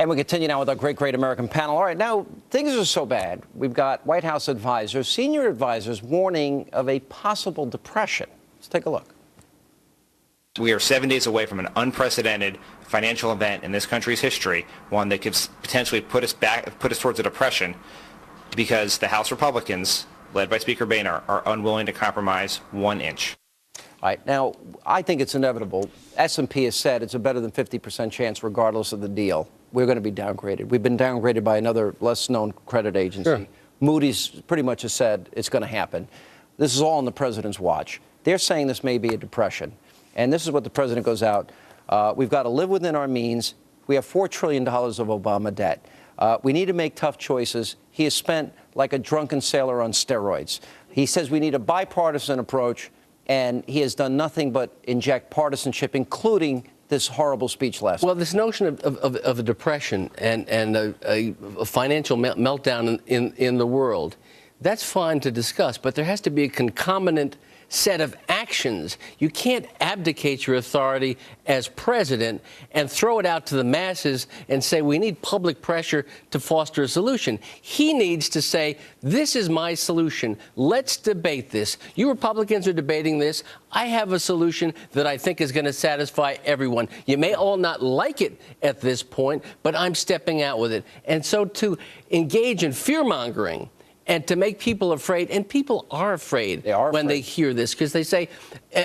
And we continue now with our great American panel. All right, now, things are so bad. We've got White House advisors, senior advisors, warning of a possible depression. Let's take a look. We are 7 days away from an unprecedented financial event in this country's history, one that could potentially put us towards a depression, because the House Republicans, led by Speaker Boehner, are unwilling to compromise 1 inch. All right, now, I think it's inevitable. S&P has said it's a better than 50% chance, regardless of the deal, we're going to be downgraded. We've been downgraded by another less-known credit agency. Sure. Moody's pretty much has said it's going to happen. This is all on the president's watch. They're saying this may be a depression. And this is what the president goes out. We've got to live within our means. We have $4 trillion of Obama debt. We need to make tough choices. He has spent like a drunken sailor on steroids. He says we need a bipartisan approach, and he has done nothing but inject partisanship, including this horrible speech last night. Well, this notion of a depression and a financial meltdown in the world, that's fine to discuss, but there has to be a concomitant set of actions. You can't abdicate your authority as president and throw it out to the masses and say we need public pressure to foster a solution. He needs to say, this is my solution. Let's debate this. You Republicans are debating this. I have a solution that I think is going to satisfy everyone. You may all not like it at this point, but I'm stepping out with it. And so to engage in fear-mongering and to make people afraid, and people are afraid when they hear this, because they say,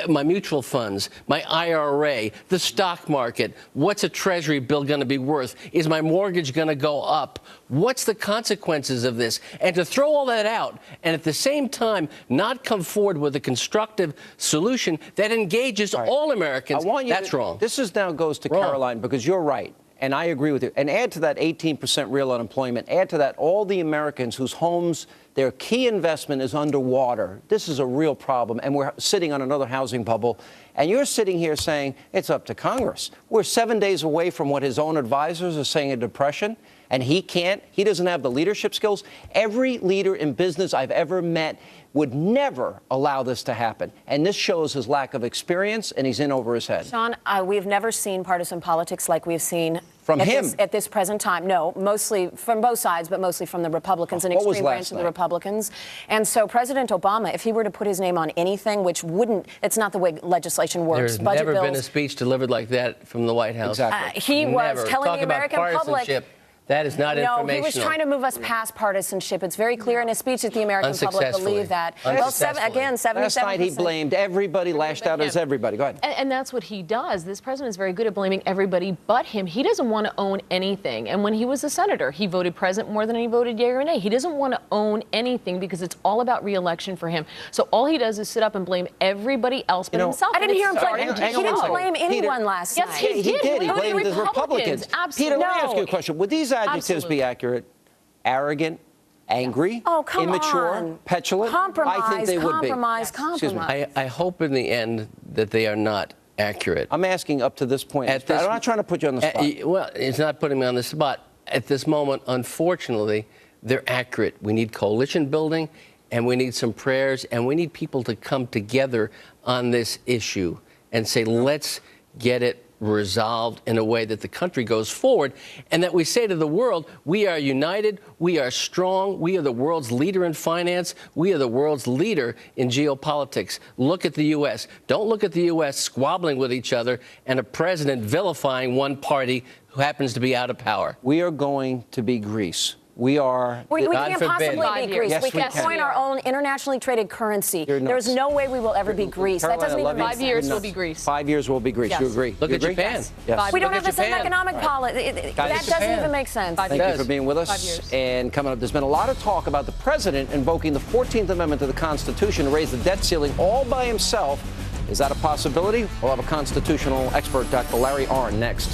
my mutual funds, my IRA, the stock market, what's a treasury bill going to be worth? Is my mortgage going to go up? What's the consequences of this? And to throw all that out and at the same time not come forward with a constructive solution that engages all Americans, that's wrong. This now goes to Caroline, because you're right. And I agree with you. And add to that 18% real unemployment. Add to that all the Americans whose homes, their key investment is underwater. This is a real problem. And we're sitting on another housing bubble. And you're sitting here saying it's up to Congress. We're 7 days away from what his own advisors are saying a depression. And he doesn't have the leadership skills. Every leader in business I've ever met would never allow this to happen. And this shows his lack of experience, and he's in over his head. Sean, we've never seen partisan politics like we've seen from him at this present time. No, mostly from both sides, but mostly from the Republicans, an extreme branch of the Republicans. And so President Obama, if he were to put his name on anything, which wouldn't, it's not the way legislation works. There's never been a speech delivered like that from the White House. Exactly. He was telling the American public. That is not informational. No, he was trying to move us past partisanship. It's very clear in his speech that the American public believe that. Well, again, 77%. Last night he blamed everybody, lashed out as everybody. Go ahead. And that's what he does. This president is very good at blaming everybody but him. He doesn't want to own anything. And when he was a senator, he voted president more than he voted yea or nay. He doesn't want to own anything because it's all about re-election for him. So all he does is sit up and blame everybody else but himself. I didn't hear him blame. He didn't blame anyone last night. Yes, he did. He blamed the Republicans. Absolutely. Peter, let me ask you a question. Would these adjectives be accurate? Arrogant, angry, immature, petulant? Compromise, I think they would be. Compromise. I hope in the end that they are not accurate. I'm asking up to this point. I'm not trying to put you on the spot. Well, it's not putting me on the spot. At this moment, unfortunately, they're accurate. We need coalition building, and we need some prayers, and we need people to come together on this issue and say, let's get it resolved in a way that the country goes forward, and that we say to the world, we are united, we are strong, we are the world's leader in finance, we are the world's leader in geopolitics. Look at the U.S. Don't look at the U.S. squabbling with each other and a president vilifying one party who happens to be out of power. We are going to be Greece. We are. We can't possibly be Greece. Yes, we can coin our own internationally traded currency. There's no way we will ever be Greece. Caroline, that doesn't even make sense. 5 years will be Greece. 5 years will be Greece. Yes. You agree? Look at Japan. Yes. We don't have the same economic policy. That doesn't even make sense. Thank you for being with us. 5 years. And coming up, there's been a lot of talk about the president invoking the 14th Amendment to the Constitution to raise the debt ceiling all by himself. Is that a possibility? We'll have a constitutional expert, Dr. Larry Arnn, next.